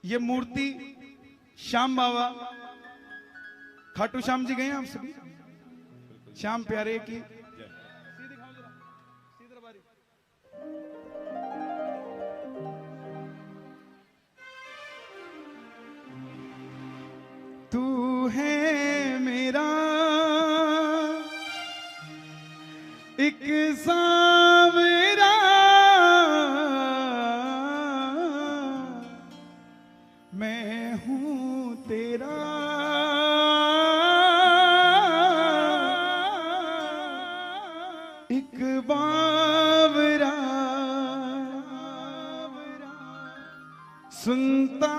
ये मूर्ति श्याम बाबा, खाटू श्याम जी गए हैं आप सभी, श्याम प्यारे की तू है मेरा एक सांवरा, मैं हूं तेरा एक बावरा, सुनता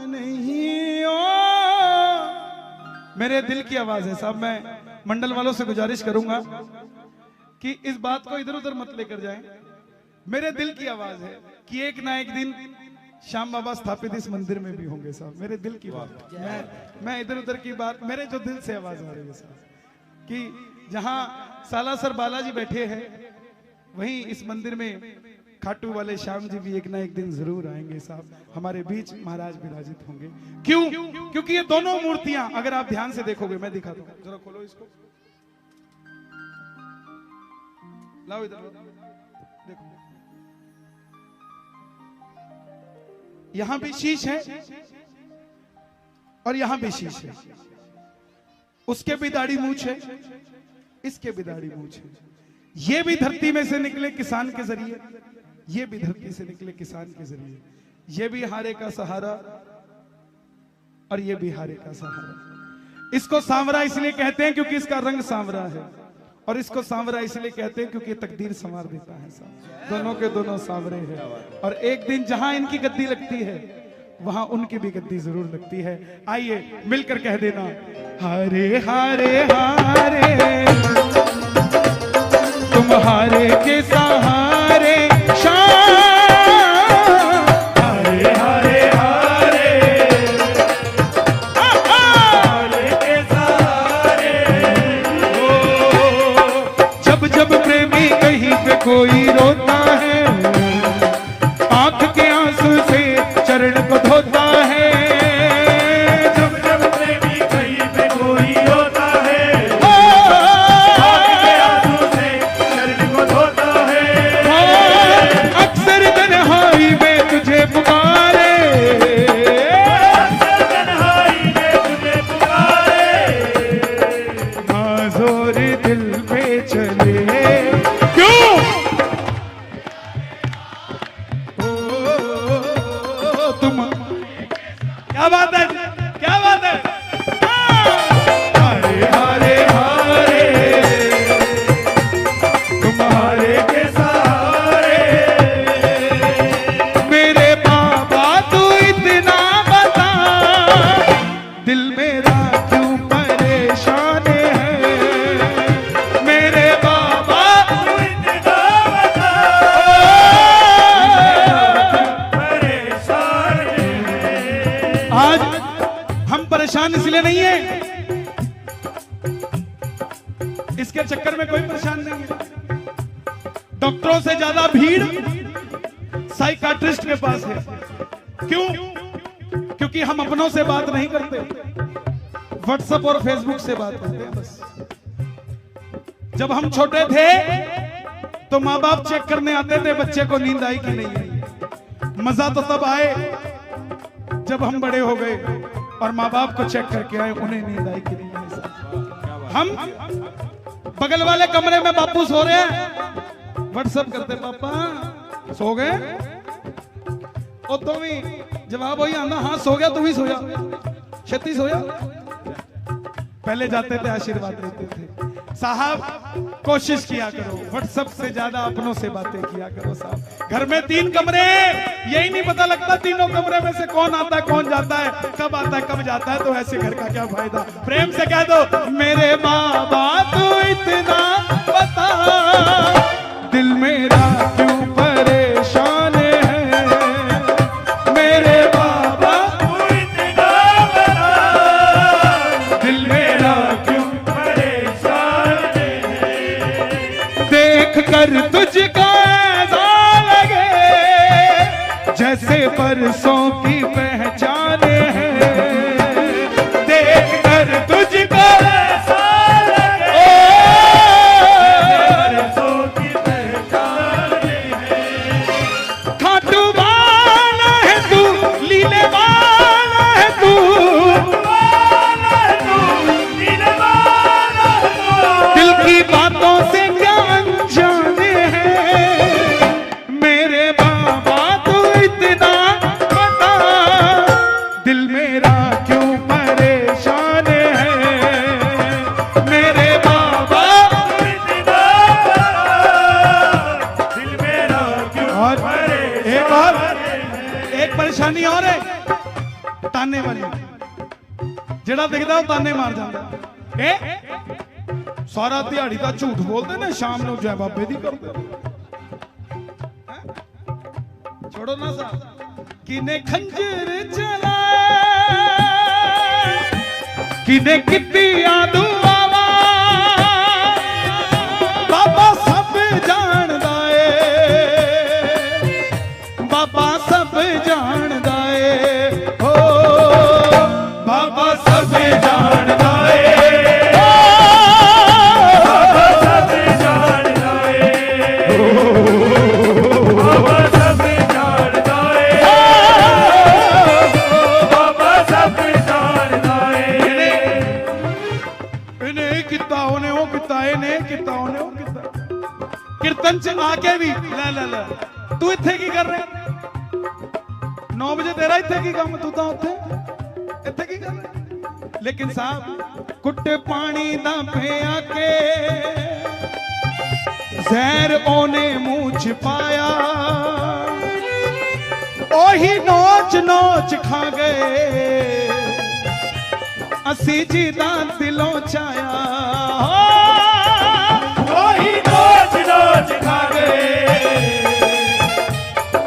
नहीं ओ। मेरे दिल की आवाज है साहब। मैं मंडल वालों से गुजारिश करूंगा कि इस बात को इधर उधर मत लेकर जाएं। मेरे दिल की आवाज है कि एक ना एक दिन श्याम बाबा स्थापित इस मंदिर में भी होंगे साहब। मेरे दिल की बात, मैं इधर उधर की बात, मेरे जो दिल से आवाज आ रही है साहब कि जहां सालासर बालाजी बैठे हैं वहीं इस मंदिर में खाटू वाले श्याम जी भी एक ना एक दिन जरूर आएंगे साहब। हमारे बीच महाराज विराजित होंगे। क्यों? क्योंकि ये दोनों मूर्तियां अगर आप ध्यान से देखोगे, मैं दिखाता हूं, जरा खोलो इसको, लाओ इधर देखो, यहां भी शीश है और यहां भी शीश है। उसके भी दाढ़ी मूछ है, इसके भी दाढ़ी मूछ है। ये भी धरती में से निकले किसान के जरिए, ये भी धरती से निकले किसान के जरिए। ये भी हारे का सहारा और ये भी हारे का सहारा। इसको सांवरा इसलिए कहते हैं क्योंकि इसका रंग सांवरा है, और इसको सांवरा इसलिए कहते हैं क्योंकि तकदीर संवार देता है साहब। दोनों के दोनों सांवरे हैं, और एक दिन जहां इनकी गद्दी लगती है वहां उनकी भी गद्दी जरूर लगती है। आइए मिलकर कह देना, हारे हारे हारे तुम्हारे के सहारे श्याम, हारे हारे हारे हारे के सहारे। जब जब प्रेमी कहीं पे कोई रोता है, आंख के आंसू से चरण को धोता है। जब जब प्रेमी कहीं पे कोई रोता है, आंख के आंसू से चरण को धोता है। अक्सर तन्हाई में तुझे पुकारे, अक्सर तन्हाई में तुझे पुकारे, ना जोर दिल पे चले। क्यों? तुम क्या बात है, क्या बात है। हारे हारे हारे तुम्हारे के सहारे। मेरे बाबा तू इतना बता, दिल मेरा क्यों परेशान है। मेरे बाबा तू इतना बता, परेशान है। आज हम परेशान इसलिए नहीं है, इसके चक्कर में कोई परेशान नहीं है। डॉक्टरों से ज्यादा भीड़ साइकाट्रिस्ट के पास है। क्यों? क्योंकि हम अपनों से बात नहीं करते, व्हाट्सएप और फेसबुक से बात करते हैं बस। जब हम छोटे थे तो माँ बाप चेक करने आते थे बच्चे को नींद आई कि नहीं आई। मजा तो तब आए जब हम बड़े हो गए और माँ बाप को चेक करके आए उन्हें नींद आई कि नहीं आई। हम बगल वाले कमरे में बापू सो रहे हैं, व्हाट्सएप करते, पापा सो गए? और तो भी जवाब वही आना, हाँ सो गया, तू भी सो जा, छत्ती सो जा। पहले जाते थे आशीर्वाद लेते थे। साहब कोशिश किया करो, व्हाट्सएप से ज्यादा अपनों से बातें किया करो साहब। घर में 3 कमरे, यही नहीं पता लगता तीनों कमरे में से कौन आता है कौन जाता है, कब आता है कब जाता है। तो ऐसे घर का क्या फायदा। प्रेम से कह दो, मेरे बाबा तू इतना बता, दिल मेरा क्यों परेशान है। मेरे बाबा तू इतना बता, दिल मेरा क्यों परेशान है। देख कर तुझको ऐसा लगे जैसे परसों की पहचान है, देख कर तुझको ऐसा लगे परसों की पहचान है। खाटू वाला है तू, लीले वाला है तू, दिल की बातों से क्या अनजाने हैं मेरे बाबा, तू इतना बता दिल मेरा क्यों परेशान है मेरे बाबा, इतना दिल मेरा क्यों परेशान। एक परेशानी और है ताने वाली, जेड़ा दिखदा वो ताने मार जाता। सारा दिहाड़ी का झूठ बोलते ना, शाम को जय बाबे दी करते। छोड़ो ना साहब। किने खंजर चलाए, किने कितनी आदू आवा, बाबा सब जानदा है, बाबा सब जानदा है, हो बाबा सब जानदा है। कीर्तन च आके भी ला ला ला तू इत्थे की कर रहा? 9 बजे तेरा इत्थे की काम, तू तो उत्थे इत्थे की कर रहा? लेकिन साहब कुट्टे पानी दा पिया के जहर ओने मुंह च पाया, ओही नोच नोच खा गए असी जी दा दिलों चाया, ओही नोच नोच खा गए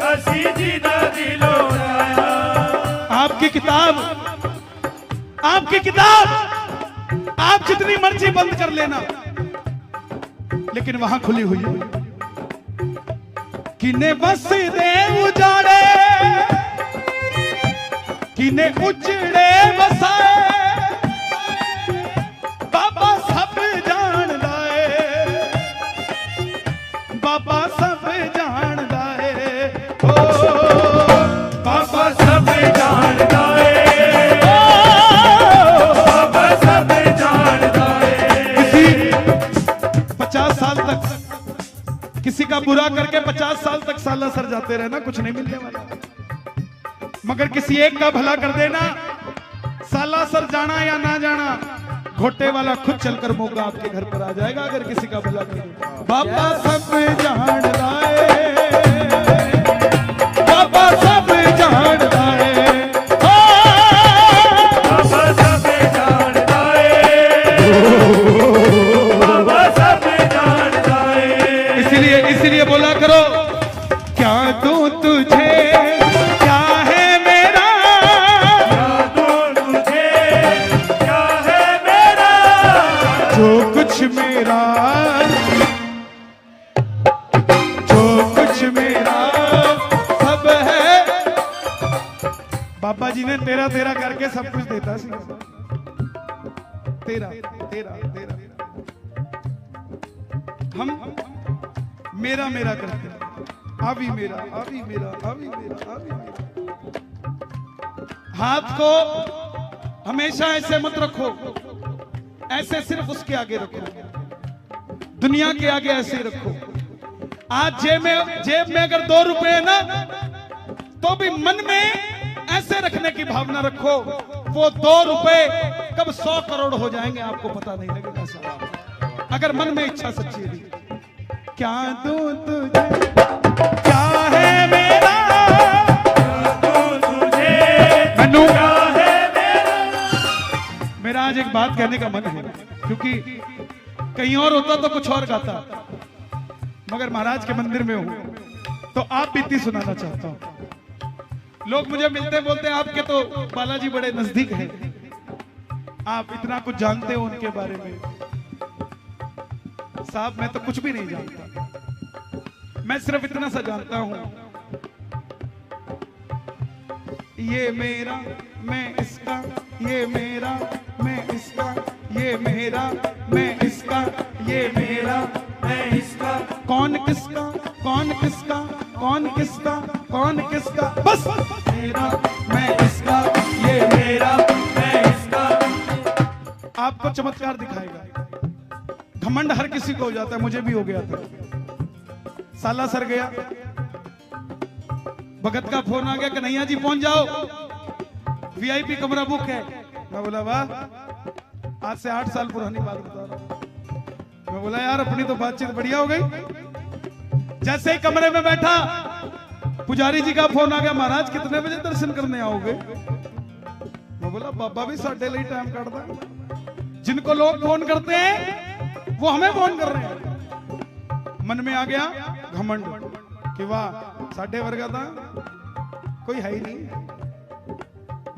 असी जी दा दिलों चाया। आपकी किताब, आपकी किताब आप जितनी मर्जी बंद कर लेना, लेकिन वहां खुली हुई है। किने बस दे उजाड़े, किने उजड़े बसाए, बाबा सब जानदा है, बाबा सब जानदा है, ओ बाबा सब जानदा है, बाबा सब जानदा है। किसी 50 साल तक किसी का बुरा करके 50 साल तक सालासर जाते रहना, कुछ नहीं मिलने वाला। मगर किसी एक का भला कर देना, सालासर जाना या ना जाना, घोटे वाला खुद चलकर मौका आपके घर पर आ जाएगा अगर किसी का भला कर देना। बाबा सब जानदा है, बाबा सब जानदा है, बाबा सब जानदा है, बाबा सब जानदा है। इसीलिए बोला करो, क्या दूं तुझे क्या है मेरा, क्या दूं तुझे क्या है मेरा, जो कुछ मेरा, जो कुछ मेरा सब है। बाबा जी ने तेरा तेरा करके सब कुछ देता सी, तेरा तेरा तेरा। हम मेरा मेरा करते हैं, अभी मेरा, अभी मेरा, अभी मेरा, अभी मेरा। हाथ को हमेशा ऐसे मत रखो, ऐसे सिर्फ उसके आगे रखो, दुनिया के आगे ऐसे रखो। आज जेब में अगर 2 रुपए है ना, तो भी मन में ऐसे रखने की भावना रखो, वो 2 रुपए कब 100 करोड़ हो जाएंगे आपको पता नहीं लगेगा साहब, अगर मन में इच्छा सच्ची है। क्या दूं तुझे क्या है मेरा, क्या दूं तुझे क्या है मेरा। मेरा आज एक बात कहने का मन है, क्योंकि कहीं और होता तो कुछ और गाता, मगर महाराज के मंदिर में हूं तो आप बीती सुनाना चाहता हूं। लोग मुझे मिलते बोलते हैं आपके तो बालाजी बड़े नजदीक हैं, आप इतना कुछ जानते हो उनके बारे में। साहब मैं तो कुछ भी नहीं जानता, मैं सिर्फ इतना सा जानता हूं ये मेरा मैं इसका, ये मेरा मैं इसका, ये मेरा मैं इसका, ये मेरा मैं इसका। कौन किसका, कौन किसका, कौन किसका, कौन किसका, बस मेरा मैं इसका, ये मेरा मैं इसका। आपको चमत्कार दिखाएगा। घमंड हर किसी को हो जाता है, मुझे भी हो गया था। सालासर गया, भगत का फोन आ गया, कन्हैया जी पहुंच जाओ, वीआईपी कमरा बुक है। मैं बोला वाह, आज से 8 साल पुरानी बात बता रहा हूं। मैं बोला यार अपनी तो बातचीत बढ़िया हो गई। जैसे ही कमरे में बैठा, पुजारी जी का फोन आ गया, महाराज कितने बजे दर्शन करने आओगे? मैं बोला बाबा भी साढ़े लिए टाइम काटता है, जिनको लोग फोन करते हैं वो हमें फोन कर रहे हैं। मन में आ गया घमंड कि वाह, साढ़े वर्गा था, कोई है ही नहीं।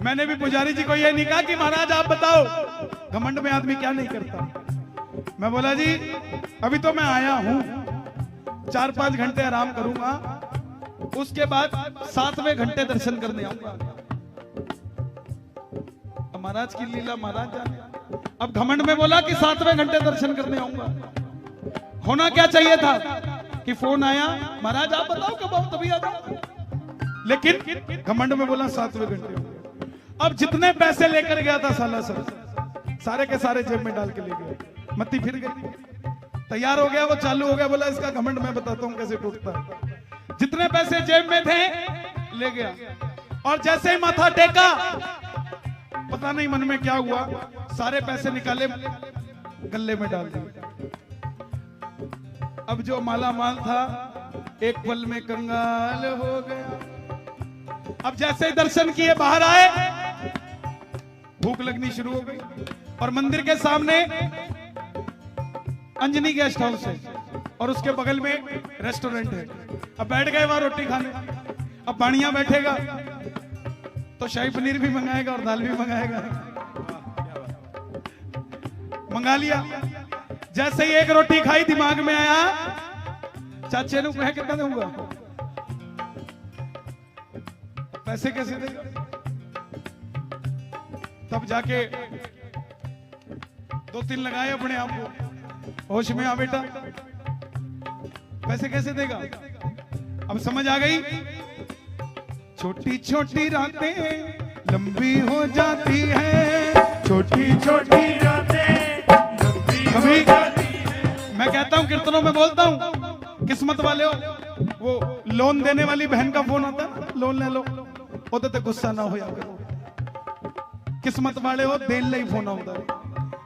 मैंने भी पुजारी जी को यह नहीं कहा कि महाराज आप बताओ घमंड में आदमी क्या नहीं करता। मैं बोला जी अभी तो मैं आया हूं, 4-5 घंटे आराम करूंगा, उसके बाद 7वें घंटे दर्शन करने आऊंगा। महाराज की लीला महाराज जाने। अब घमंड में बोला कि 7वें घंटे दर्शन करने आऊंगा। होना क्या चाहिए था कि फोन आया, महाराज आप बताओ कब आओ, तभी आ जाओ। लेकिन घमंड में बोला 7वें घंटे। अब जितने पैसे लेकर गया था सालासर, सारे के सारे जेब में डाल के ले गया। मत्ती फिर गई, तैयार हो गया, वो चालू हो गया, बोला इसका घमंड मैं बताता हूं कैसे टूटता है। जितने पैसे जेब में थे ले गया, और जैसे ही माथा टेका, पता नहीं मन में क्या हुआ, सारे पैसे निकाले गले में डाल दिए। अब जो माला माल था एक पल में कंगाल हो गया। अब जैसे ही दर्शन किए बाहर आए, भूख लगनी शुरू हो गई, और मंदिर के सामने अंजनी गेस्ट हाउस है और उसके बगल में रेस्टोरेंट है। अब बैठ गए वहां रोटी खाने। अब बाणिया बैठेगा तो शाही पनीर भी मंगाएगा और दाल भी मंगाएगा। मंगा लिया। जैसे ही एक रोटी खाई, दिमाग में आया चाचे ने कहा कितना दूंगा, पैसे कैसे देगा? तब जाके 2-3 लगाए अपने आप को, होश में आ बेटा, पैसे कैसे देगा? अब समझ आ गई। छोटी छोटी रातें लंबी हो जाती है, छोटी छोटी रातें लंबी हो जाती है। मैं कहता हूं, कीर्तनों में बोलता हूं, किस्मत वाले हो, वो लोन देने वाली बहन का फोन आता है, लोन ले लो, ਉਹਦੇ ਤੇ ਗੁੱਸਾ ਨਾ ਹੋਇਆ ਕਰੋ। ਕਿਸਮਤ ਵਾਲੇ ਉਹ ਦਿਲ ਲਈ ਫੋਨ ਆਉਂਦਾ।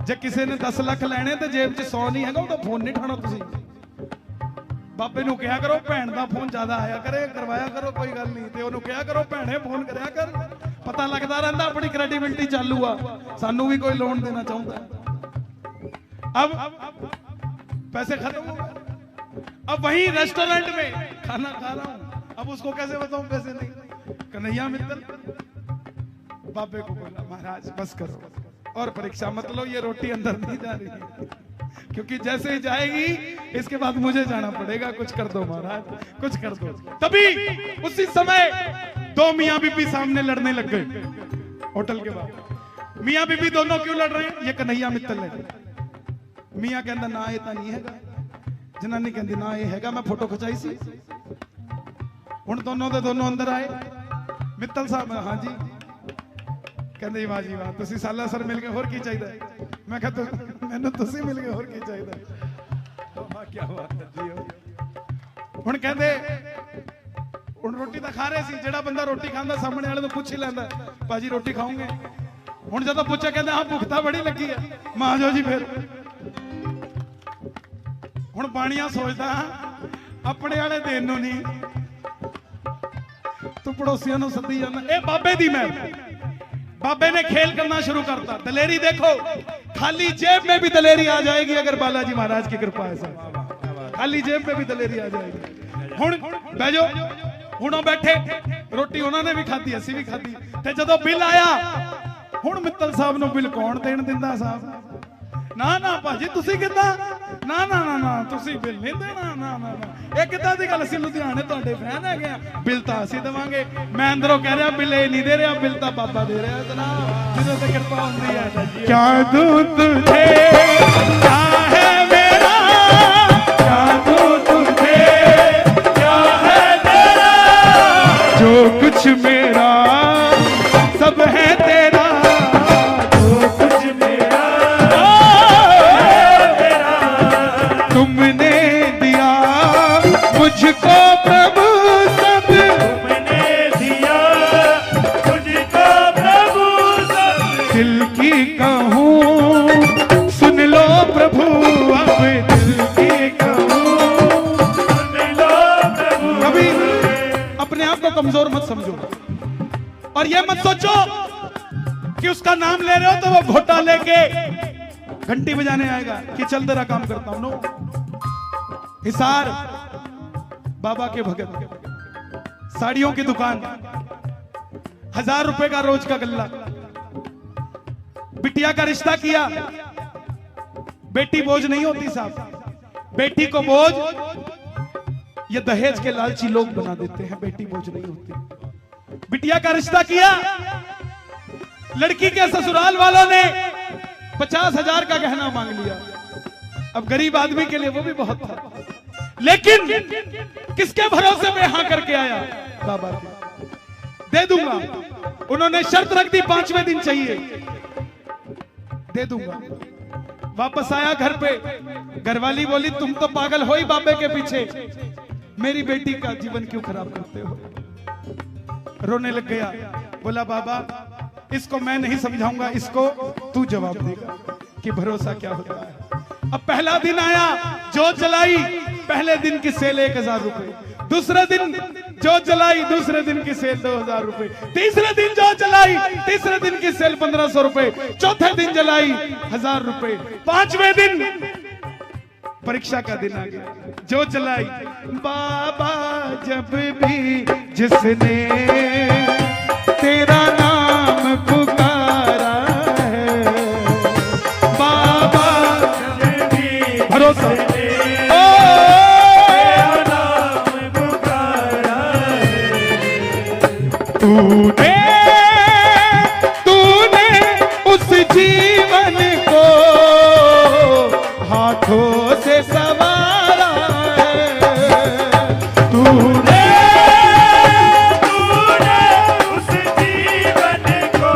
ਜੇ ਕਿਸੇ ਨੇ 10 ਲੱਖ ਲੈਣੇ ਤੇ ਜੇਬ 'ਚ 100 ਨਹੀਂ ਹੈਗਾ, ਉਹਦਾ ਫੋਨ ਨਹੀਂ ਠਾਣਾ ਤੁਸੀਂ। ਬਾਬੇ ਨੂੰ ਕਿਹਾ ਕਰੋ ਭੈਣ ਦਾ ਫੋਨ ਜ਼ਿਆਦਾ ਆਇਆ ਕਰੇ, ਕਰਵਾਇਆ ਕਰੋ, ਕੋਈ ਗੱਲ ਨਹੀਂ। ਤੇ ਉਹਨੂੰ ਕਿਹਾ ਕਰੋ ਭੈਣੇ ਫੋਨ ਕਰਿਆ ਕਰ, ਪਤਾ ਲੱਗਦਾ ਰਹਿੰਦਾ ਆਪਣੀ ਕ੍ਰੈਡੀਬਿਲਿਟੀ ਚਾਲੂ ਆ, ਸਾਨੂੰ ਵੀ ਕੋਈ ਲੋਨ देना ਚਾਹੁੰਦਾ। अब पैसे खत्म हो गए। अब वही रेस्टोरेंट में खाना खा रहा हूं, अब उसको कैसे बताऊं पैसे नहीं। कन्हैया मित्तल बाबे को बोला महाराज बस करो और परीक्षा मत लो, ये रोटी अंदर नहीं जा रही है, क्योंकि जैसे ही जाएगी इसके बाद मुझे जाना पड़ेगा, कुछ कर दो महाराज, कुछ कर दो। तभी उसी समय 2 मियां बीबी सामने लड़ने लग गए होटल के बाहर। मियां बीबी दोनों क्यों लड़ रहे हैं? ये कन्हैया मित्तल है। मियां कहता ना ये तो नहीं है, जनानी कहती ना ये है, मैं फोटो खिंचाई सी। हुण दोनों दे दोनों अंदर आए। मित्तल साहब हाँ जी, कहते वाह जी वाह, तुसी सालासर मिल गए, होर की चाहिए? मैं कहता मैनू तुसी मिल गए, होर की चाहिए? वाह क्या बात है जी। हुण कहते हुण रोटी तो खा रहे सी, जेड़ा बंदा रोटी खांदा सामने वाले तो पूछ ही लैंदा भाजी रोटी खाओगे? हुण जदों पूछा कहंदा हाँ भुख तां बड़ी लगी है। मैं आ जाओ जी फिर। हुण बाणिया सोचदा अपने वाले देन नूं नहीं, तू पड़ोसियों को सदी जाना। ए बाबे दी मैं, बाबे ने खेल करना शुरू करता। दलेरी देखो, खाली जेब में भी दलेरी आ जाएगी अगर बालाजी महाराज की कृपा है साहब, खाली जेब में भी दलेरी आ जाएगी। हुण बैजो, हुण बैठे, रोटी उन्होंने भी खाधी, असी भी खाधी। ते जदों बिल आया, हुण मित्तल साहब नूं बिल कौन देण दिंदा साहब? ना ना भाजी तुसी किदा ना ना ना ना तुसी बिल नहीं देना ना ना ना ये किदा दी गल, असि लुधियाने तुहाडे फैन है बिल तां असि देवांगे। मैं अंदरों कह रहा बिल नहीं दे रहा, बिल तां बाबा दे रहा जनाब, जिन्हों ते कृपा हुंदी है। क्या दूं तुझे क्या है मेरा, क्या दूं तुझे क्या है तेरा, जो कुछ मेरा सब है तेरा, जो कुछ मेरा तेरा, तुमने दिया मुझको प्रभु सब, तुमने दिया मुझको प्रभु सब, दिल की कहूँ सुन लो प्रभु, अब दिल की कहूँ सुन लो प्रभु। कभी अपने आप को कमजोर मत समझो और ये मत सोचो कि उसका नाम ले रहे हो तो वो घोटा लेके घंटी बजाने आएगा कि चल तेरा काम करता हूं। नो, हिसार बाबा के भगत, साड़ियों की दुकान, 1000 रुपए का रोज का गल्ला, बिटिया का रिश्ता किया। बेटी बोझ नहीं होती साहब, बेटी को बोझ ये दहेज के लालची लोग बना देते हैं, बेटी बोझ नहीं होती। बिटिया का रिश्ता किया, लड़की के ससुराल वालों ने 50,000 का गहना मांग लिया। अब गरीब आदमी के लिए वो भी बहुत था, लेकिन किसके भरोसे में हां करके आया? बाबा के। दे दूंगा, उन्होंने शर्त रख दी 5वें दिन चाहिए, दे दूंगा। वापस आया घर पे, घरवाली बोली तुम तो पागल हो ही बाबे के पीछे, मेरी बेटी का जीवन क्यों खराब करते हो? रोने लग गया, बोला बाबा इसको मैं नहीं समझाऊंगा, इसको तू जवाब देगा कि भरोसा क्या होता है। अब पहला दिन आया, जोत जलाई, पहले दिन की सेल 1000 रुपए, दूसरे दिन जोत जलाई, दूसरे दिन की सेल 2000 रुपए, तीसरे दिन जोत जलाई, तीसरे दिन की सेल 1500 रुपए, चौथे दिन जलाई 1000 रुपए, 5वें दिन परीक्षा का दिन आ गया, जोत जलाई। बाबा जब भी जिसने तेरा नाम पुकारा है, बाबा जब भी भरोसा तेरा नाम पुकारा है, तूने उस जीवन को हाथों से सवारा है, तूने उस जीवन को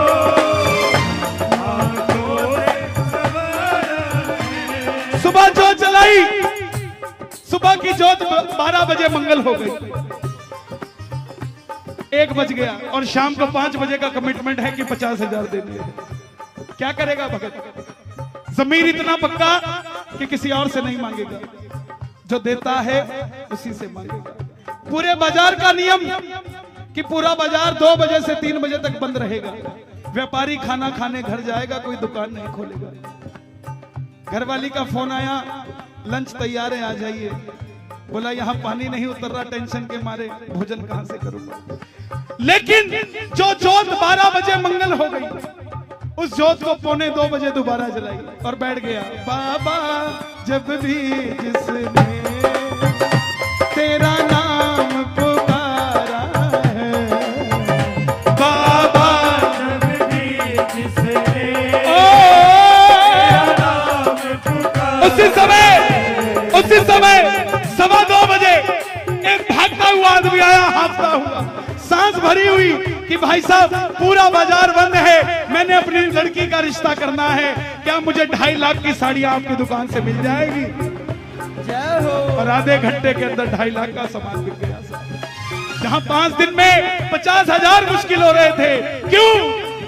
हाथों से सवारा है। सुबह जोत जलाई, सुबह की जोत 12 बजे मंगल हो गई, 1 बज गया और शाम को 5 बजे का कमिटमेंट है कि 50,000 देने हैं। क्या करेगा भगत? जमीर इतना पक्का कि किसी और से नहीं मांगेगा, जो देता है उसी से मांगेगा। पूरे बाजार का नियम कि पूरा बाजार 2 बजे से 3 बजे तक बंद रहेगा, व्यापारी खाना खाने घर जाएगा, कोई दुकान नहीं खोलेगा। घरवाली का फोन आया, लंच तैयार है आ जाइए। बोला यहाँ पानी नहीं उतर रहा, टेंशन के मारे भोजन कहां से करूंगा। लेकिन जो जोत 12 बजे मंगल हो गई, उस जोत को 1:45 बजे दोबारा जलाई और बैठ गया। बाबा जब भी जिसने तेरा नाम पुकारा है, बाबा जब भी जिसने तेरा नाम पुकारा, उसी समय 2:15 बजे एक भागता हुआ आदमी आया, हाफता हुआ, सांस भरी हुई कि भाई साहब पूरा बाजार बंद है, मैंने अपनी लड़की का रिश्ता करना है, क्या मुझे 2.5 लाख की साड़ियां आपकी दुकान से मिल जाएगी? जय हो। और आधे घंटे के अंदर 2.5 लाख का सामान बिक गया। जहां 5 दिन में 50,000 मुश्किल हो रहे थे। क्यों?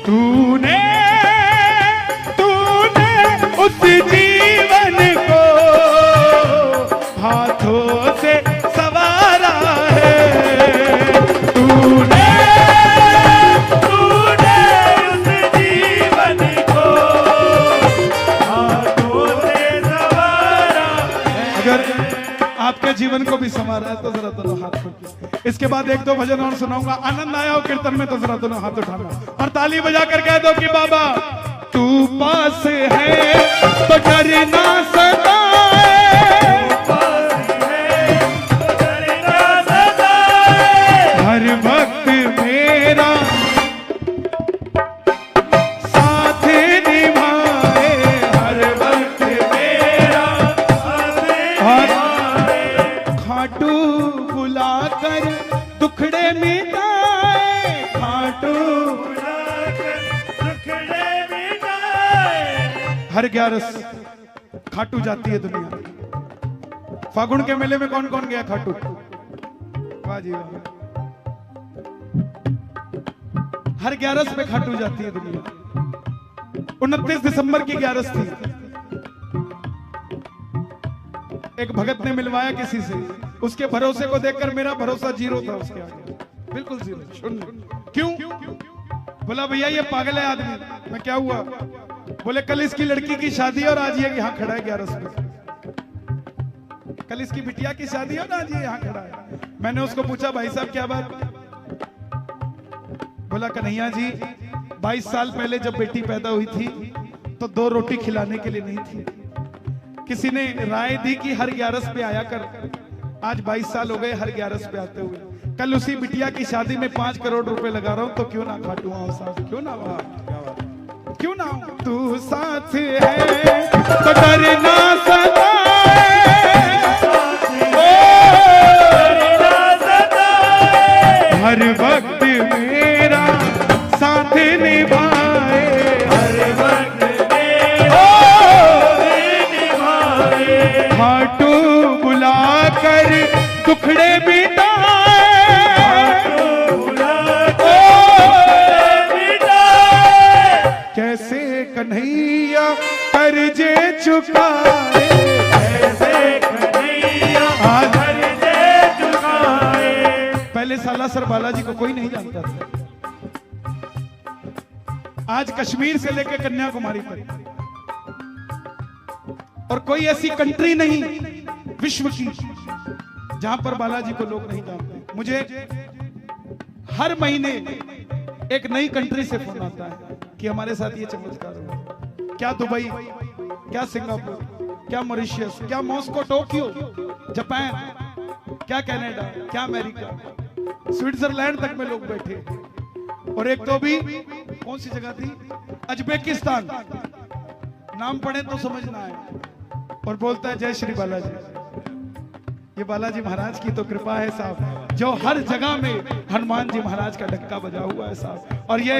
तूने उस जीवन को हाथों से सवारा है, तूने उस जीवन को हाथों से सवारा है। अगर आपके जीवन को भी संवारा है तो जरा दोनों हाथ उठाओ। इसके बाद 1-2 भजन और सुनाऊंगा। आनंद आया हो कीर्तन में तो जरा दोनों हाथ उठाना और ताली बजाकर कह दो कि बाबा तू पास है तो डरना सताए, हर वक्त मेरा साथ निभाए, हर वक्त मेरा साथ निभाए, खाटू बुलाकर दुखड़े मिटाए, खाटू बुलाकर दुखड़े मिटाए। हर 11 खाटू जाती है दुनिया। फागुन के मेले में कौन कौन गया खाटू? वाह जी वाह। हर 11 पे खाटू जाती है दुनिया। 29 दिसंबर की 11 थी। एक भगत ने मिलवाया किसी से, उसके भरोसे को देखकर मेरा भरोसा 0 था उसके आगे, बिल्कुल 0, शून्य। क्यों? बोला भैया ये पागल है आदमी। मैं क्या हुआ? बोले कल इसकी लड़की की शादी और आज ये यहाँ खड़ा है 11 पे। कल इसकी बिटिया की शादी और आज ये यहाँ खड़ा है। मैंने उसको पूछा भाई साहब क्या बात? बोला कन्हैया जी 22 साल पहले जब बेटी पैदा हुई थी तो 2 रोटी खिलाने के लिए नहीं थी। किसी ने राय दी कि हर 11 पे आया कर। आज 22 साल हो गए हर 11 पे आते हुए। कल उसी बिटिया की शादी में 5 करोड़ रुपए लगा रहा हूं तो क्यों ना खाटू आऊं साथ, क्यों ना क्यों ना तू साथ है तो डरना सताए, हर वक्त मेरा साथ निभाए, हर वक्त मेरा निभाए, खाटू बुलाकर दुखड़े मिटाए, कैसे कन्हैया कर्जे चुकाए, कैसे कन्हैया कर्जे चुकाए। पहले सालासर बालाजी को कोई नहीं जानता था। आज कश्मीर से लेकर कन्याकुमारी तक और कोई ऐसी कंट्री नहीं विश्व की जहां पर बालाजी को लोग नहीं जानते। मुझे हर महीने एक नई कंट्री से फोन आता है कि हमारे साथ ये चमत्कार हुआ। क्या दुबई, क्या सिंगापुर, क्या मॉरिशस, क्या मॉस्को, टोक्यो, जापान, क्या कनाडा, क्या अमेरिका, स्विट्जरलैंड तक में लोग बैठे। और एक तो भी कौन सी जगह थी, उज्बेकिस्तान, नाम पढ़े तो समझना है। और बोलता है जय श्री बालाजी। ये बालाजी महाराज की तो कृपा है साहब, जो हर जगह में हनुमान जी महाराज का डक्का बजा हुआ है साहब। और ये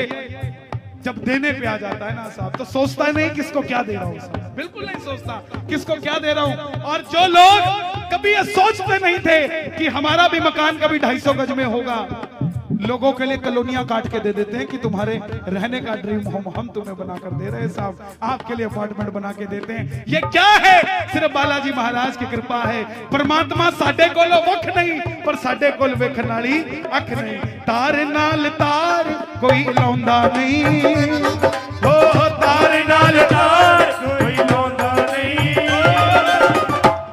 जब देने पे आ जाता है ना साहब तो सोचता नहीं किसको क्या दे रहा हूं साहब, बिल्कुल नहीं सोचता किसको क्या दे रहा हूं। और जो लोग कभी ये सोचते नहीं थे कि हमारा भी मकान कभी 250 गज में होगा, लोगों के लिए कॉलोनियां काट के दे देते हैं कि तुम्हारे रहने का ड्रीम होम हम तुम्हें बनाकर दे रहे हैं साहब, आपके लिए अपार्टमेंट बना के देते हैं। ये क्या है? सिर्फ बालाजी महाराज की कृपा है। परमात्मा साडे कोल वख नहीं पर साडे कोल वेखण वाली अख नहीं। तार नाल तार कोई लाउंदा नहीं, ओ तार नाल तार कोई लाउंदा नहीं।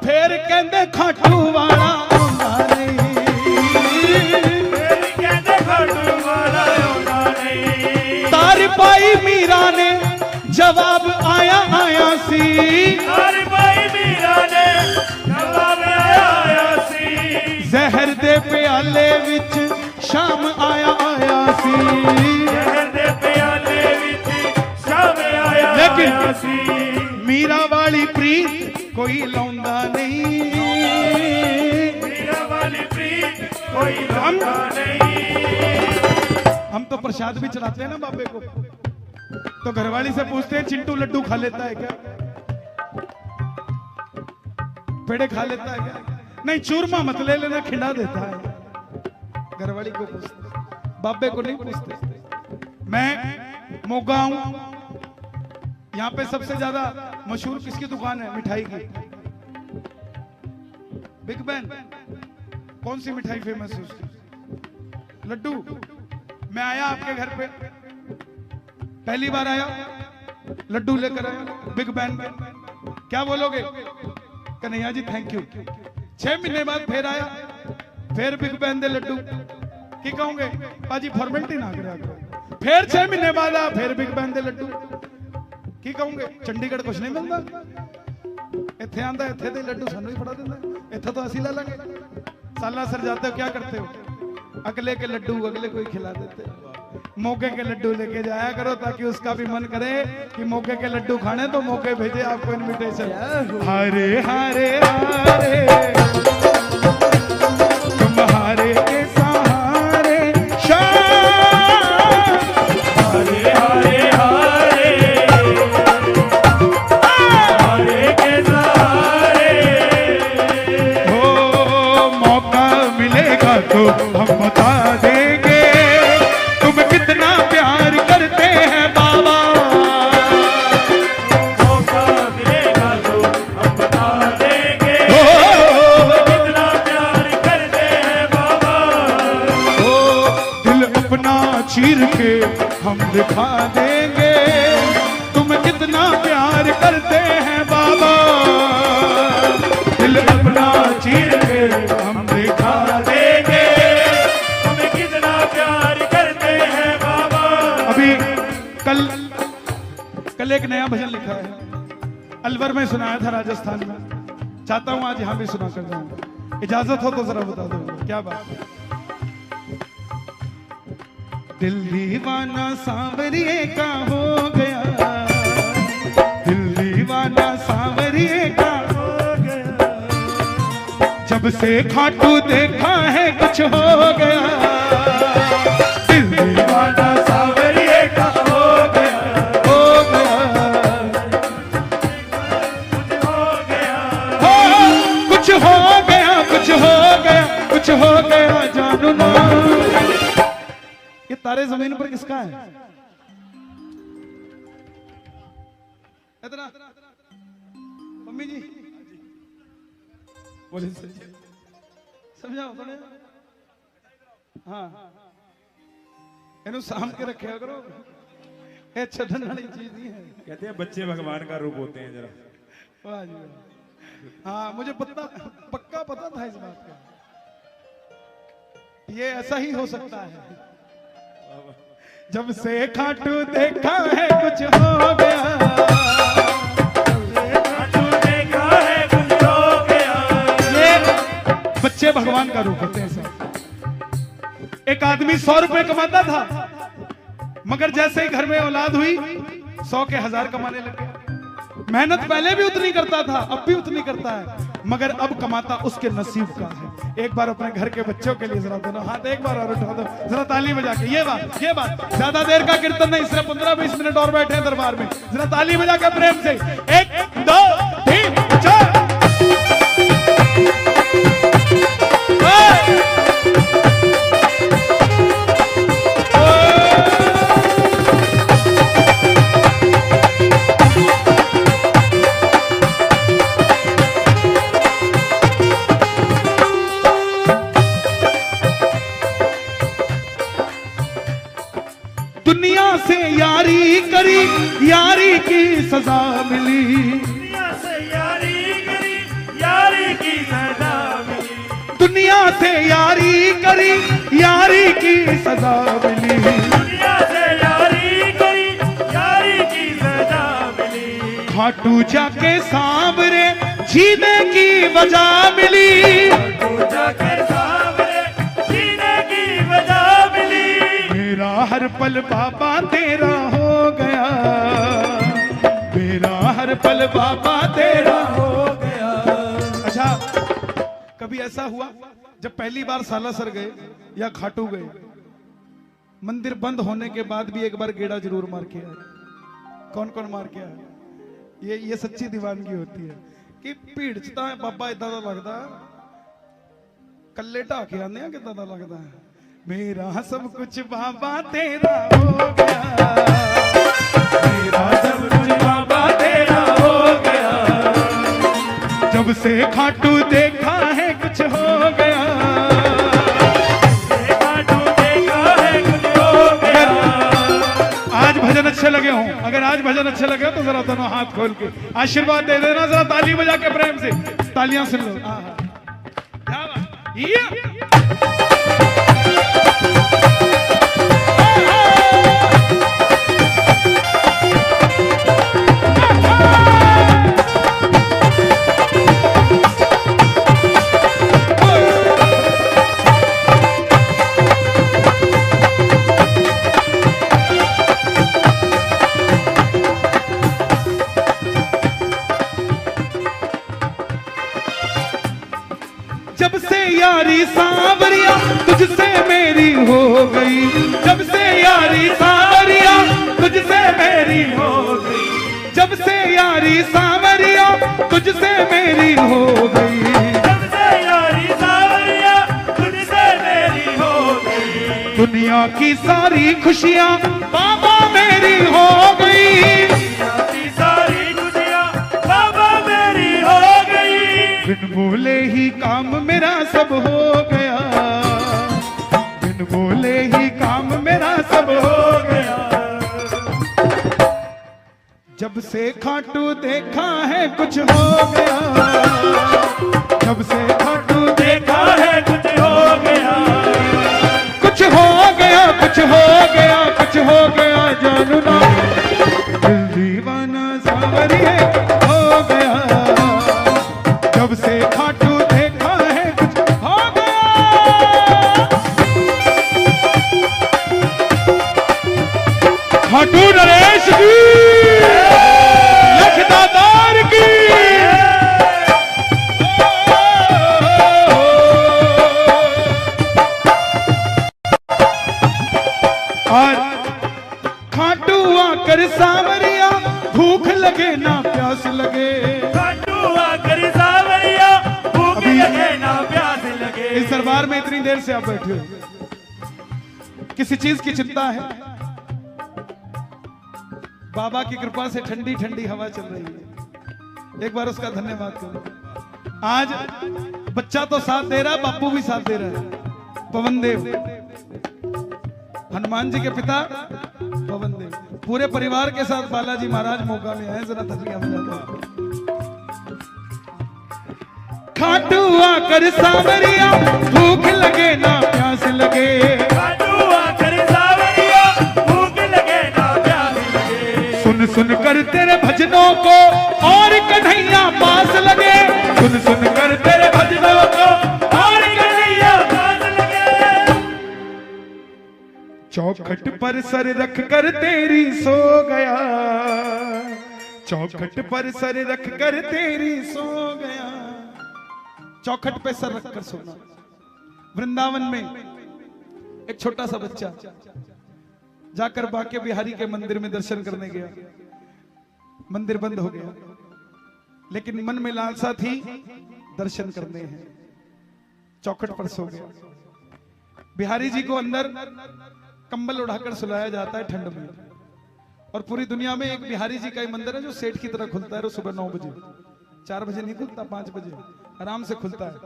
फिर कहंदे खाटू वाला भाई मीरा ने जवाब आया आया सी, हर भाई मीरा ने जवाब आया आया सी। जहर दे प्याले विच शाम आया आया सी, जहर दे प्याले विच शाम आया आया सी। मीरा वाली प्रीत कोई लौंदा नहीं, मीरा वाली प्रीत कोई लौंदा नहीं। हम तो प्रसाद भी चढ़ाते हैं ना बाबे को, तो घरवाली से पूछते हैं चिंटू लड्डू खा लेता है क्या, पेड़े खा लेता है क्या? नहीं, चूरमा मत ले लेना, खिंडा देता है। घरवाली को पूछते, बाबे को नहीं पूछते। मैं मोगा हूं, यहाँ पे सबसे ज्यादा मशहूर किसकी दुकान है मिठाई की? Big Ben. कौन सी मिठाई फेमस है उसकी? लड्डू। मैं आया आपके घर पे, पहली बार आया, लड्डू लेकर आया बिग बैन में, क्या बोलोगे? Kanhaiya ji thank you. 6 महीने बाद फिर आया, फिर बिग बैन दे लड्डू की कहोगे? पाजी फॉर्मेलिटी ना करे। फिर 6 महीने बाद आया, फिर बिग बैन दे लड्डू। की कहूंगे चंडीगढ़ कुछ नहीं मिलता इत्थे आंदा इत्थे दे लड्डू सानू ही फड़ा दिंदा इत्थे तो असि ले लेंगे साला सर जाते हो क्या करते हो अगले के लड्डू अगले को ही खिला देते हो मौके के लड्डू लेके जाया करो ताकि उसका भी मन करे कि मौके के लड्डू खाने तो मौके भेजे आपको इनविटेशन हरे हरे हरे तुम्हारे के सहारे शाम हरे हरे हरे हरे के सहारे हो मौका मिलेगा तो हम बता देंगे तुम कितना प्यार करते हैं बाबा मौका मिलेगा तो हम बता देंगे कितना प्यार करते हैं बाबा ओ दिल अपना चीर के हम दिखा देंगे तुम कितना प्यार करते हैं बाबा दिल अपना चीर के हम दिखा देंगे तुम कितना प्यार करते हैं बाबा अभी कल एक नया भजन लिखा है अलवर में सुनाया था राजस्थान में चाहता हूं आज यहां भी सुना कर जाऊंगा इजाजत हो तो जरा बता दो क्या बात है दिल दीवाना सांवरिए का हो गया दिल दीवाना सांवरिए का हो गया जब से खाटू देखा है कुछ हो गया दिल दीवाना सांवरिए का हो गया हो गया कुछ हो गया कुछ हो गया कुछ हो गया जानू ना ये तारे जमीन पर किसका है इतना मम्मी जी बोले समझाओ थोड़े हाँ इन्हों साम के रखे करो ये छड़न वाली चीज नहीं है कहते हैं बच्चे भगवान का रूप होते हैं जरा वाह जी हाँ मुझे पक्का पता था इस बात का ये ऐसा ही हो सकता है जब से खाटू देखा है कुछ हो गया खाटू देखा है कुछ हो गया ये बच्चे भगवान का रूप होते हैं सर एक आदमी 100 रुपए कमाता था मगर जैसे ही घर में औलाद हुई 100 के 1000 कमाने लगे मेहनत पहले भी उतनी करता था अब भी उतनी करता है मगर अब कमाता उसके नसीब का है एक बार अपने घर के बच्चों के लिए जरा दोनों हाथ एक बार और उठा दो जरा ताली बजा के ये बात ज्यादा देर का कीर्तन नहीं सिर्फ 15-20 मिनट और बैठे हैं दरबार में जरा ताली बजा के प्रेम से 1 2 3 4 दुनिया से यारी करी यारी की सजा मिली दुनिया से यारी करी यारी की सजा मिली दुनिया से यारी करी यारी की सजा मिली दुनिया से यारी करी यारी की सजा मिली खाटू जाके सांवरे जीने की वजह मिली खाटू जाके सांवरे जीने की वजह मिली मेरा हर पल बाबा तेरा हो गया मेरा हर पल बाबा तेरा हो गया अच्छा कभी ऐसा हुआ जब पहली बार सालासर गए या खाटू गए मंदिर बंद होने के बाद भी एक बार गेड़ा जरूर मार के आए कौन कौन मार के आए ये सच्ची दीवानगी होती है कि भीड़ च तां बाबा इदा दा लगदा कल्ले ढा के आने किदा दा लगदा है मेरा सब कुछ बाबा तेरा हो गया मेरा सब कुछ बाबा तेरा हो गया जब से खाटू देखा है कुछ हो गया खाटू देखा है कुछ हो गया आज भजन अच्छे लगे हों अगर आज भजन अच्छे लगे तो जरा दोनों हाथ खोल के आशीर्वाद दे देना जरा ताली बजा के प्रेम से तालियां सुन लो क्या बात यारी सांवरिया तुझसे मेरी हो गई, जब से यारी सांवरिया तुझसे मेरी हो गई, जब से यारी सांवरिया तुझसे मेरी हो गई, जब से यारी सांवरिया तुझसे मेरी हो गई। दुनिया की सारी खुशियाँ बाबा मेरी हो गई, दुनिया की सारी खुशियाँ बाबा मेरी हो गई। बिन बोले ही काम मेरा सब हो गया, बिन बोले ही काम मेरा सब हो गया। जब से खाटू देखा है कुछ हो गया, जब से खाटू देखा है कुछ हो गया, कुछ हो गया, कुछ हो गया, कुछ हो गया जानू ना, दिल दीवाना सांवरिया हो गया, जब से खाटू देखा है कुछ हो गया। खाटू नरेश की लखदादार की और खाटू आकर सांवरिया भूख लगे ना प्यास लगे, खाटू आकर सांवरिया भूख लगे ना प्यास लगे। इस दरबार में इतनी देर से आप बैठे हो, किसी चीज की चिंता है? बाबा की कृपा से ठंडी ठंडी हवा चल रही है, एक बार उसका धन्यवाद करो। आज बच्चा तो साथ दे रहा, बापू भी साथ दे रहा है। पवन देव, हनुमान जी के पिता पवन देव, पूरे परिवार के साथ बालाजी महाराज मौका में आए, जरा तस्वीर बजा। खाटू आकर सांवरिया भूख लगे ना प्यास लगे, खाटू आकर सांवरिया भूख लगे ना प्यास लगे। सुन सुन कर तेरे भजनों को और कन्हैया पास लगे, सुन सुन कर तेरे भजनों को और कन्हैया पास लगे। चौखट पर सर रख कर तेरी सो गया, चौखट पर सर रख कर तेरी सो गया, चौखट पे सर रख कर सोना। वृंदावन में एक छोटा सा बच्चा जाकर बांके बिहारी के मंदिर में दर्शन करने गया, मंदिर बंद हो गया, लेकिन मन में लालसा थी दर्शन करने हैं, चौखट पर सो गया। बिहारी जी को अंदर कंबल उड़ाकर सुलाया जाता है ठंड में, और पूरी दुनिया में एक बिहारी जी का ही मंदिर है जो सेठ की तरह खुलता है, और सुबह 9 बजे, 4 बजे नहीं खुलता, 5 बजे आराम से खुलता है,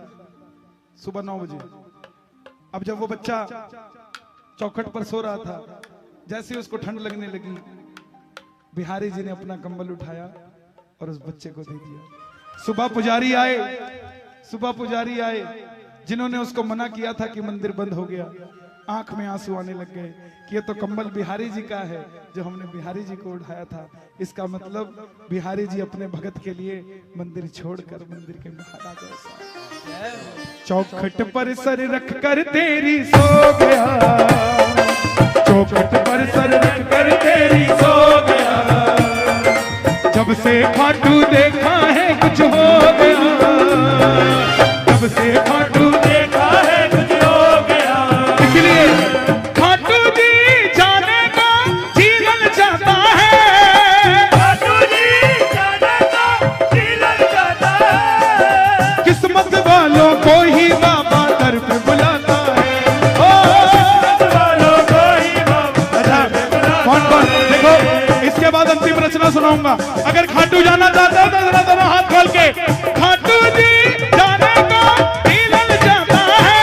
सुबह 9 बजे। अब जब वो बच्चा चौखट पर सो रहा था, जैसे उसको ठंड लगने लगी, बिहारी जी ने अपना कंबल उठाया और उस बच्चे को दे दिया। सुबह पुजारी आए, सुबह पुजारी आए, जिन्होंने उसको मना किया था कि मंदिर बंद हो गया, आंख में आंसू आने लग गए कि ये तो कंबल बिहारी जी का है जो हमने बिहारी जी को उठाया था। इसका मतलब बिहारी जी अपने भगत के लिए मंदिर छोड़कर मंदिर के बाहर आ गए। चौखट पर सर रख कर तेरी सो गया, चौखट पर सर रख कर तेरी सो गया, जब से खाटू देखा है कुछ हो गया, जब से खाटू देखा है कुछ हो गया। इसलिए खाटू जी जाने का जीवन चाहता है, खाटू जी जाने का जीवन चाहता है, किस्मत वालों को ही बाबा दर पे बुलाता है। ओ किस्मत वालों को ही बाबा दर पे बुलाता है। कौन कौन देखो, इसके बाद अंतिम रचना सुनाऊंगा। अगर खाटू जाना चाहता है तो जरा दोनों हाथ खोल के, खाटू जी जाने का जीवन चाहता है,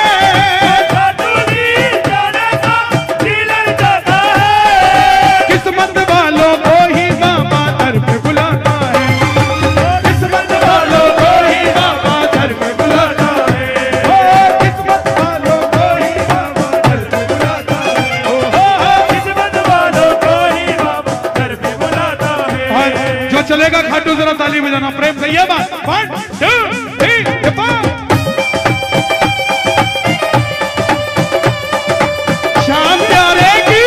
खाटू जी जाने का जीवन चाहता है, किस्मत वालों को ही बाबा दर पे बुलाता है, किस्मत वालों को ही बाबा दर पे बुलाता है, ओ किस्मत वालों को ही बाबा दर पे बुलाता है, ओ किस्मत वालों को ही बाबा दर पे बुलाता है। और जो चलेगा खाटू जरा ताली बजाना प्रेम से, ये बात 1 2 3 4। श्याम प्यारे की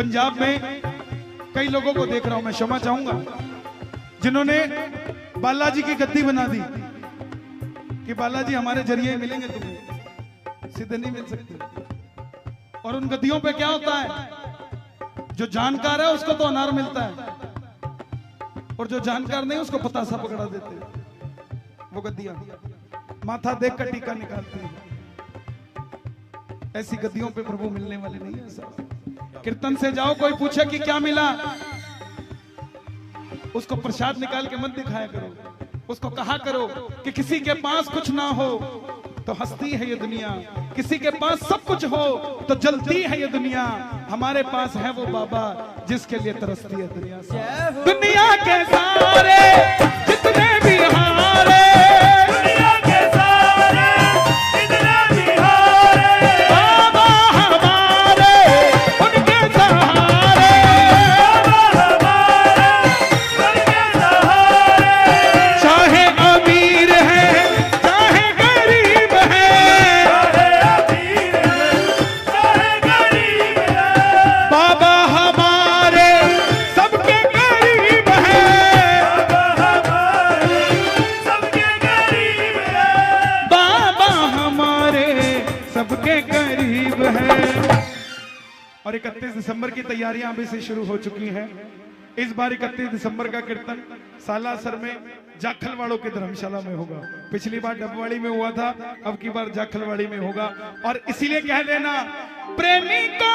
पंजाब में कई लोगों को देख रहा हूं, मैं क्षमा चाहूंगा, जिन्होंने बालाजी की गद्दी बना दी कि बालाजी हमारे जरिए मिलेंगे तुम्हें, सीधे नहीं मिल सकते। और उन गद्दियों पे क्या होता है, जो जानकार है उसको तो अनार मिलता है, और जो जानकार नहीं उसको पतासा पकड़ा देते हैं। वो गद्दियां माथा देख कर टीका निकालती है। ऐसी गद्दियों पे प्रभु मिलने वाले नहीं है साहब। कीर्तन से जाओ, कोई पूछे कि क्या मिला, उसको प्रसाद निकाल के मत दिखाया करो, उसको कहा करो कि किसी के पास कुछ ना हो तो हंसती है ये दुनिया, किसी के पास सब कुछ हो तो जलती है ये दुनिया। हमारे पास है वो बाबा जिसके लिए तरसती है दुनिया। दुनिया के सारे जितने भी हारे, दुनिया के सारे जितने भी हारे, बाबा हमारे उनके सहारे, बाबा हमारे उनके सहारे। चाहे अमीर है चाहे गरीब है, चाहे अमीर है चाहे गरीब है, बाबा हमारे सबके करीब है, बाबा हमारे सबके गरीब है। बाबा हमारे सबके करीब है। और 31 दिसंबर की तैयारियां अभी से शुरू हो चुकी हैं। इस बार 31 दिसंबर का कीर्तन सालासर में जाखलवाड़ों की धर्मशाला में होगा। पिछली बार डबवाड़ी में हुआ था, अब की बार जाखलवाड़ी में होगा। और इसीलिए कह देना, प्रेमी को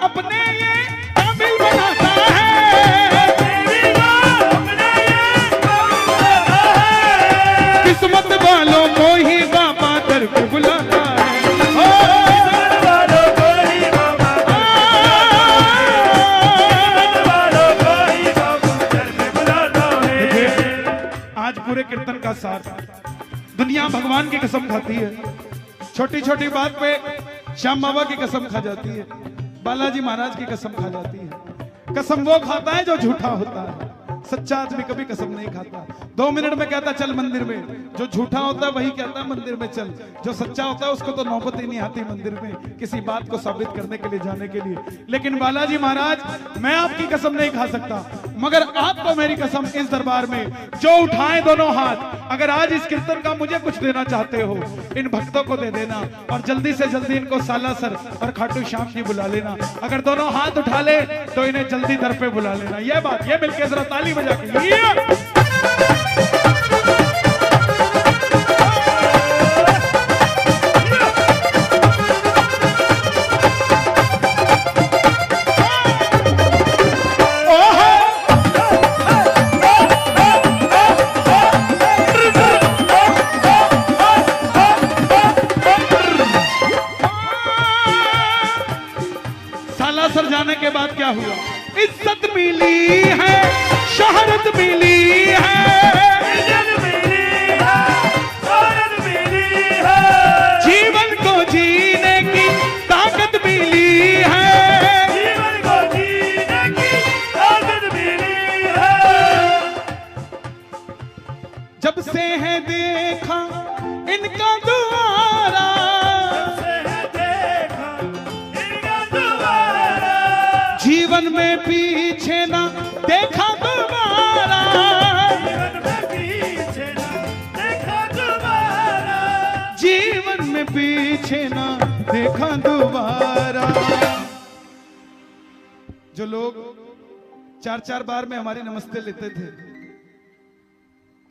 अपने ये काबिल बनाता है, तेरी बात अपने ये बनाता है, किस्मत वालों को ही बाबा दर पे बुलाता है। ओ, किस्मत वालों को ही बाबा किस्मत वालों को ही बाबा दर पे बुलाता है। आज पूरे कीर्तन का सार, दुनिया भगवान की कसम खाती है, छोटी छोटी बात पे श्याम बाबा की कसम खा जाती है, बालाजी महाराज की कसम खा जाती है। कसम वो खाता है जो झूठा होता है, सच्चा आदमी कभी कसम नहीं खाता। 2 मिनट में कहता चल मंदिर में, जो झूठा होता है वही कहता है मंदिर में चल, जो सच्चा होता है उसको तो नौबत ही नहीं आती मंदिर में किसी बात को साबित करने के लिए जाने के लिए। लेकिन बालाजी महाराज, मैं आपकी कसम नहीं खा सकता, मगर आपको मेरी कसम, इस दरबार में जो उठाए दोनों हाथ, अगर आज इस कीर्तन का मुझे कुछ देना चाहते हो, इन भक्तों को दे देना, और जल्दी से जल्दी इनको सालासर और खाटू श्याम जी बुला लेना। अगर दोनों हाथ उठा ले तो इन्हें जल्दी दर पे बुला लेना। यह बात, ये मिलके जरा ताली बजा के सालासर जाने के बाद क्या हुआ, इज्जत मिली है, शोहरत मिली है, इज्जत मिली है, शोहरत मिली है, जीवन को जीने की ताकत मिली है, जीवन को जीने की ताकत मिली है। जब से है देखा इनका द्वारा, से है देखा इनका दोबारा, जीवन में पीछे ना देखा दोबारा, जीवन में पीछे ना देखा दोबारा, जीवन में पीछे ना देखा दोबारा। जो लोग 4-4 बार में हमारी नमस्ते लेते थे,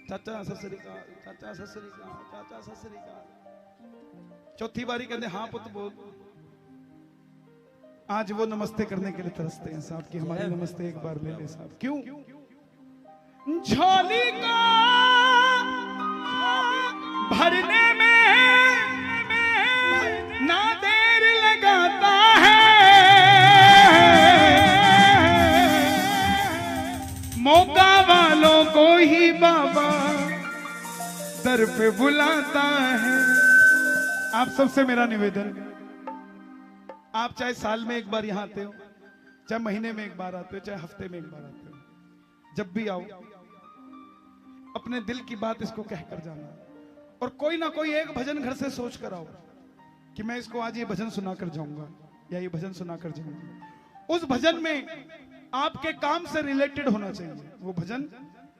चाचा सत श्री अकाल, चाचा सत श्री अकाल, चाचा सत श्री अकाल, चौथी बारी कहते हाँ पुत बोल, आज वो नमस्ते करने के लिए तरसते हैं साहब कि हमारी नमस्ते एक बार ले ले साहब। क्यों? झोली को भरने में ना देर लगाता है, मौका वालों को ही बाबा दर पे बुलाता है। आप सबसे मेरा निवेदन, आप चाहे साल में एक बार यहां आते हो, चाहे महीने में एक बार आते हो, चाहे हफ्ते में एक बार आते हो, जब भी आओ अपने दिल की बात इसको कहकर जाना, और कोई ना कोई एक भजन घर से सोच कर आओ कि मैं इसको आज ये भजन सुनाकर जाऊंगा या ये भजन सुनाकर जाऊंगा। उस भजन में आपके काम से रिलेटेड होना चाहिए, वो भजन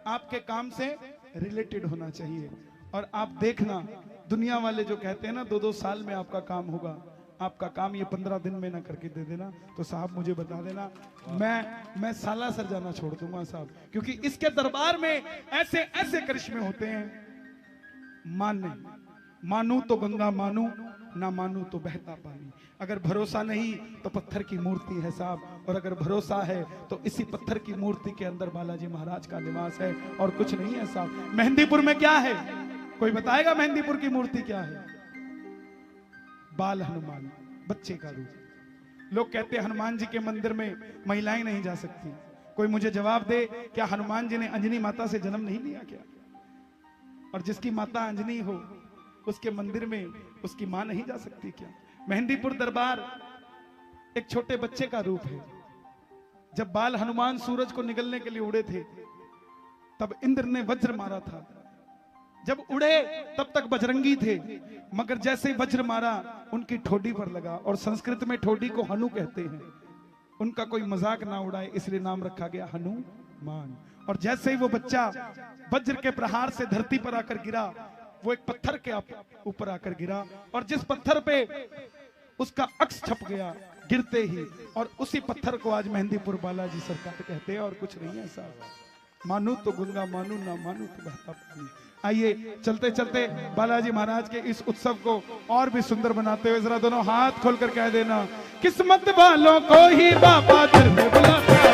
आपके काम से रिलेटेड होना चाहिए। और आप देखना, दुनिया वाले जो कहते हैं ना 2-2 साल में आपका काम होगा, आपका काम ये 15 दिन में ना करके दे देना, तो साहब मुझे बता देना, मैं साला सर जाना छोड़ दूंगा साहब, क्योंकि इसके दरबार में ऐसे ऐसे करिश्मे होते हैं। मानू तो गंगा मानू, ना मानू तो बहता पानी। अगर भरोसा नहीं तो पत्थर की मूर्ति है साहब, और अगर भरोसा है तो इसी पत्थर की मूर्ति के अंदर बालाजी महाराज का निवास है, और कुछ नहीं है साहब। मेहंदीपुर में क्या है, कोई बताएगा? मेहंदीपुर की मूर्ति क्या है? बाल हनुमान, बच्चे का रूप। लोग कहते हैं हनुमान जी के मंदिर में महिलाएं नहीं जा सकती। कोई मुझे जवाब दे, क्या हनुमान जी ने अंजनी माता से जन्म नहीं लिया क्या? और जिसकी माता अंजनी हो उसके मंदिर में उसकी मां नहीं जा सकती क्या? मेहंदीपुर दरबार एक छोटे बच्चे का रूप है। जब बाल हनुमान सूरज को निगलने के लिए उड़े थे, तब इंद्र ने वज्र मारा था। जब उड़े तब तक बजरंगी थे, मगर जैसे ही वज्र मारा उनकी ठोडी पर लगा, और संस्कृत में ठोडी को हनु कहते हैं। उनका कोई मजाक ना उड़ाए इसलिए नाम रखा गया हनुमान। और जैसे ही वो बच्चा वज्र के प्रहार से धरती पर आकर गिरा, वो एक पत्थर के ऊपर आकर गिरा, और जिस पत्थर पे उसका अक्स छप गया गिरते ही, और उसी पत्थर को आज मेहंदीपुर बालाजी सरकार कहते हैं, और कुछ नहीं है साहब। मानू तो गंगा मानू, ना मानू तो बहता पानी। आइए चलते चलते बालाजी महाराज के इस उत्सव को और भी सुंदर बनाते हुए जरा दोनों हाथ खोलकर कह देना, किस्मत वालों को ही बाबा दर में बुलाता है,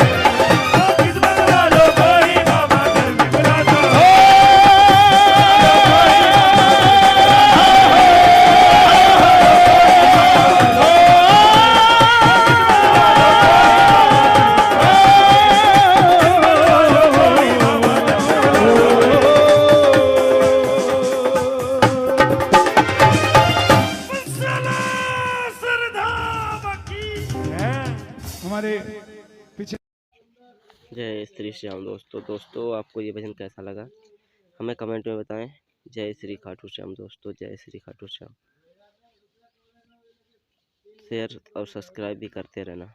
किस्मत वालों को ही बाबा दर में बुलाता है। हमारे पीछे। जय श्री श्याम दोस्तों आपको ये भजन कैसा लगा हमें कमेंट में बताएं। जय श्री खाटू श्याम दोस्तों, जय श्री खाटू श्याम। शेयर और सब्सक्राइब भी करते रहना।